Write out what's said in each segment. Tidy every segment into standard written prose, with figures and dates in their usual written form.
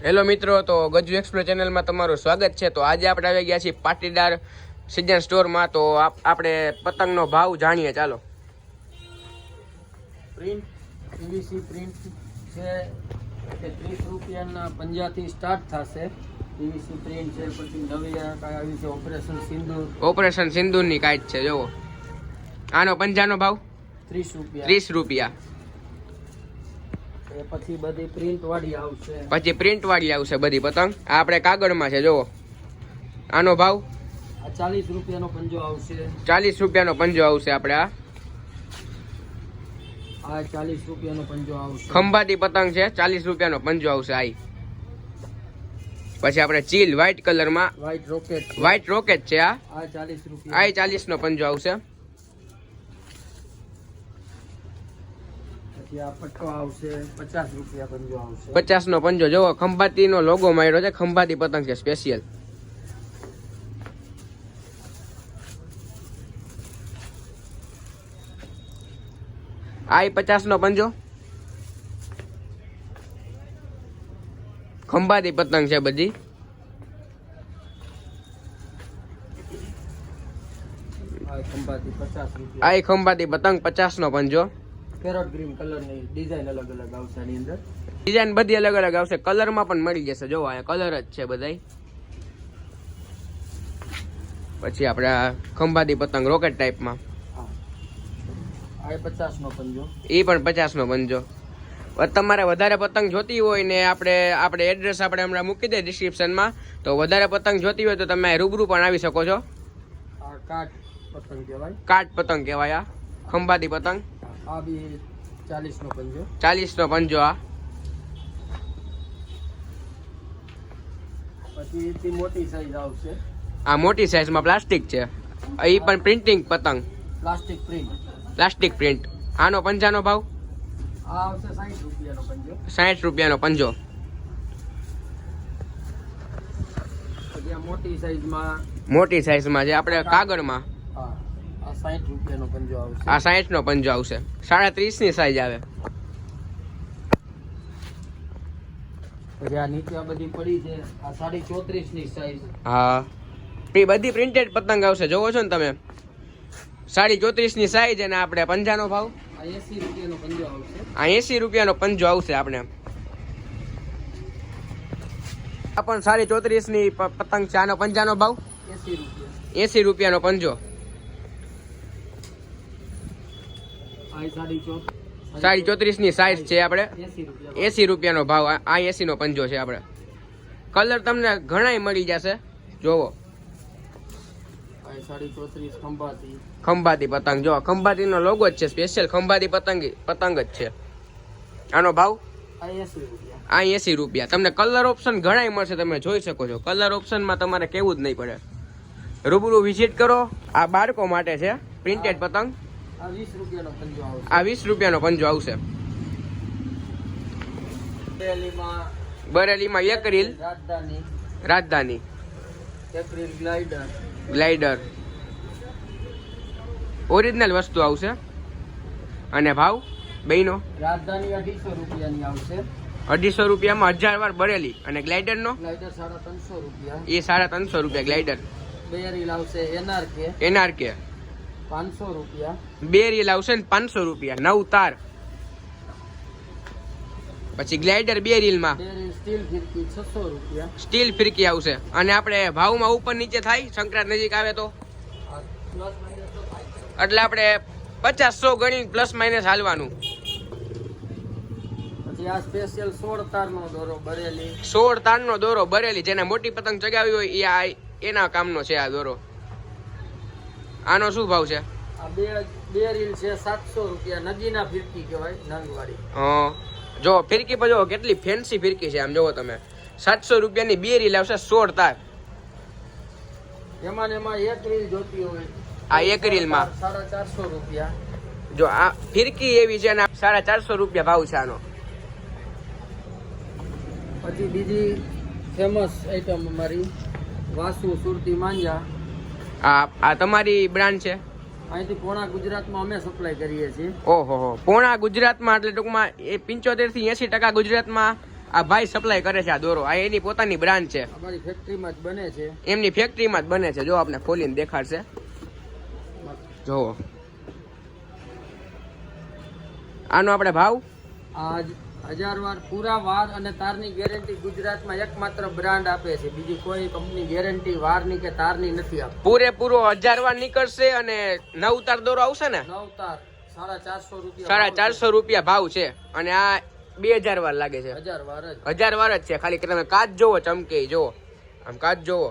Hello મિત્રો, તો ગજુ explore ચેનલમાં તમારું સ્વાગત છે। તો આજે આપણે આવી ગયા છીએ પાટીદાર સિઝન સ્ટોરમાં। તો આપણે પતંગનો ભાવ જાણીએ, ચાલો। પ્રિન્ટ પીવીસી પ્રિન્ટ છે કે 30 રૂપિયાના 50 થી સ્ટાર્ટ થશે। પીવીસી પ્રિન્ટ છે, પછી નવી કાંઈ આવી છે ઓપરેશન સિંદૂરની કાંઈ છે, જોવો। આનો પંજાનો ભાવ 30 રૂપિયા 30 રૂપિયા। પછી બધી પ્રિન્ટ વાળી આવશે, બધી પતંગ આ આપણે કાગળમાં છે, જોવો। આનો ભાવ આ 40 રૂપિયાનો પંજો આવશે, 40 રૂપિયાનો પંજો આવશે। આપણે આ 40 રૂપિયાનો પંજો આવશે। ખંભાતી પતંગ છે, 40 રૂપિયાનો પંજો આવશે। આ પછી આપણે ચીલ વ્હાઈટ કલરમાં વ્હાઈટ રોકેટ છે, આ 40 રૂપિયા, 40 નો પંજો આવશે। આ પટ્ટો આવશે 50 રૂપિયા પંજો આવશે, 50 નો પંજો, જોવો। ખંભાતી નો લોગો માર્યો છે, ખંભાતી પતંગ છે સ્પેશિયલ। આ 50 નો પંજો, ખંભાતી પતંગ છે બધી। આ ખંભાતી પતંગ 50 નો પંજો। પેરોટ ગ્રીન કલરની ડિઝાઇન અલગ અલગ આવશે, આની અંદર ડિઝાઇન બધી અલગ અલગ આવશે, કલરમાં પણ મળી જશે, જોવો આ કલર જ છે બધાય। પછી આપણે આ ખંભાતી પતંગ રોકેટ ટાઈપમાં, આ 50 નો પંજો, એ પણ 50 નો પંજો। તમારે વધારે પતંગ જોતી હોય ને આપણે એડ્રેસ આપણે હમણાં મૂકી દઈએ ડિસ્ક્રિપ્શનમાં, તો વધારે પતંગ જોતી હોય તો તમે રૂબરૂ પણ આવી શકો છો। આ કાટ પતંગ કહેવાય, કાટ પતંગ કહેવાય આ ખંભાતી પતંગ। આ બી 40 નો પંજો, 40 નો પંજો। આ પછી એથી મોટી સાઈઝ આવશે, આ મોટી સાઈઝમાં પ્લાસ્ટિક છે, એ પણ પ્રિન્ટિંગ પતંગ, પ્લાસ્ટિક પ્રિન્ટ। આનો પંજાનો ભાવ આ આવશે 60 રૂપિયાનો પંજો, 60 રૂપિયાનો પંજો। પછી આ મોટી સાઈઝમાં જે આપણે કાગળમાં, આ 60 રૂપિયાનો પંજો આવશે, આ 60 નો પંજો આવશે, 37 ની સાઈઝ આવે। પછી આ નીચે આ બધી પડી છે, આ 34 ની સાઈઝ, હા એ બધી પ્રિન્ટેડ પતંગ આવશે, જોવો છો ને તમે। 34 ની સાઈઝ અને આપણે પંજાનો ભાવ આ 80 રૂપિયાનો પંજો આવશે, આ 80 રૂપિયાનો પંજો આવશે આપણે। આ પણ 34 ની પતંગ છે, આનો પંજાનો ભાવ 80 રૂપિયાનો પંજો। આ 34 ની સાઈઝ છે, આપણે 80 રૂપિયાનો ભાવ। આ 80 નો પંજો છે આપણે। કલર તમને ઘણાય મળી જશે, જોવો। 34 ખંભાતી પતંગ, જો ખંભાતી નો લોગો જ છે સ્પેશિયલ, ખંભાતી પતંગ જ છે। આનો ભાવ આ 80 રૂપિયા, આ 80 રૂપિયા। તમને કલર ઓપ્શન ઘણાય મળશે, તમે જોઈ શકો છો। કલર ઓપ્શનમાં તમારે કેવું જ નહીં પડે, રૂબરૂ વિઝિટ કરો। આ બાળકો માટે છે પ્રિન્ટેડ પતંગ, આ 20 રૂપિયાનો પંજો આવશે, આ 20 રૂપિયાનો પંજો આવશે। બરેલીમાં એક રીલ રાજધાની એપ્રિલ ગ્લાઇડર ઓરિજિનલ વસ્તુ આવશે। અને ભાવ બેયનો રાજધાની 250 રૂપિયાની આવશે, 250 રૂપિયામાં 1000 વાર બરેલી, અને ગ્લાઇડર નો ગ્લાઇડર 350 રૂપિયા, એ 350 રૂપિયા ગ્લાઇડર। બે રીલ આવશે એનઆરકે 500 રૂપિયા, બે રીલ આવશે ને 500 રૂપિયા, 9 તાર। પછી ગ્લાઇડર બે રીલમાં બે રીલ સ્ટીલ ફિરકી 600 રૂપિયા, સ્ટીલ ફિરકી આવશે। અને આપણે ભાવમાં ઉપર નીચે થાય, સંક્રાંત નજીક આવે તો, એટલે આપણે 50-100 ગણી પ્લસ માઇનસ હાલવાનું। પછી આ સ્પેશિયલ 16 તારનો દોરો બરેલી, 16 તારનો દોરો બરેલી, જેને મોટી પતંગ ચગાવી હોય એ એના કામનો છે આ દોરો। આનો શું ભાવ છે? આ બે રીલ છે 700 રૂપિયા, નગીના ફિરકી કહેવાય, નંગવાળી। હા, જો ફિરકી પર જો કેટલી ફેન્સી ફિરકી છે, આમ જોવો તમે। 700 રૂપિયાની બે રીલ આવશે, 16 તાર। એમાં એક રીલ જોતી હોય, આ એક રીલમાં 450 રૂપિયા। જો આ ફિરકી એવી છે, અને 450 રૂપિયા ભાવ છે આનો। પછી બીજી ફેમસ આઈટમ અમારી વાસુ સુરતી માંજા, આ તમારી બ્રાન્ડ છે? અહીંથી પૂર્ણ ગુજરાતમાં અમે સપ્લાય કરીએ છીએ। ઓહો, પૂર્ણ ગુજરાતમાં, એટલે ટૂંકમાં એ 75 થી 80% ગુજરાતમાં આ ભાઈ સપ્લાય કરે છે આ દોરો, આ એની પોતાની બ્રાન્ડ છે, અમારી ફેક્ટરીમાં જ બને છે. એમની ફેક્ટરીમાં જ બને છે. જો આપણે ખોલીને દેખાડશે, જોવો. આનો આપણે ભાવ આજ 1000 વાર પૂરા વાર અને તારની ગેરંટી ગુજરાતમાં એકમાત્ર બ્રાન્ડ આપે છે. બીજી કોઈ કંપની ગેરંટી વારની કે તારની નથી આપતી. પૂરેપૂરો 1000 વાર નીકળશે અને 9 તાર દોરો આવશે ને 9 તાર 450 રૂપિયા 450 રૂપિયા ભાવ છે. અને આ 2000 વાર લાગે છે. 1000 વાર જ 1000 વાર જ છે. ખાલી કે તમે કાચ જોવો, ચમકે જોવો, આમ કાચ જોવો.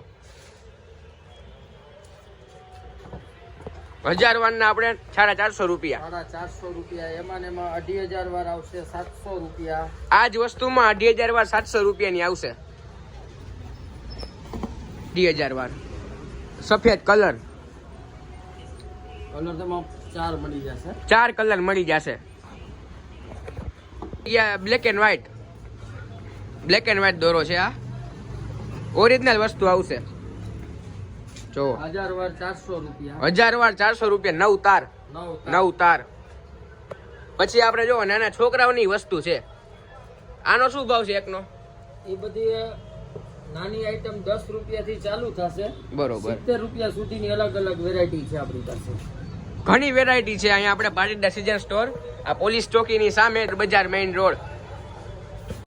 1000 વાર ના આપણે 450 રૂપિયા. 450 રૂપિયા. એમાં ને એમાં 2500 વાર આવશે 700 રૂપિયા. આ જ વસ્તુમાં 2500 વાર 700 રૂપિયાની આવશે. 2000 વાર સફેદ કલર તેમાં 4 મળી જશે. 4 કલર મળી જશે. Black and white, black and white દોરો છે. આ ઓરિજિનલ વસ્તુ આવશે. જો 1000 વાર 400 રૂપિયા. 1000 વાર 400 રૂપિયા. 9 તાર 9 તાર. પછી આપણે જો નાના છોકરાઓની વસ્તુ છે. આનો શું ભાવ છે એકનો? એ બધી નાની આઈટમ 10 રૂપિયાથી ચાલુ થશે. બરોબર. 70 રૂપિયા સુધીની અલગ અલગ વેરાયટી છે આપણી પાસે. ઘણી વેરાયટી છે. અહીંયા આપણે પાટીદાર સીઝન સ્ટોર, આ પોલીસ ચોકીની સામે બજાર મેઇન રોડ,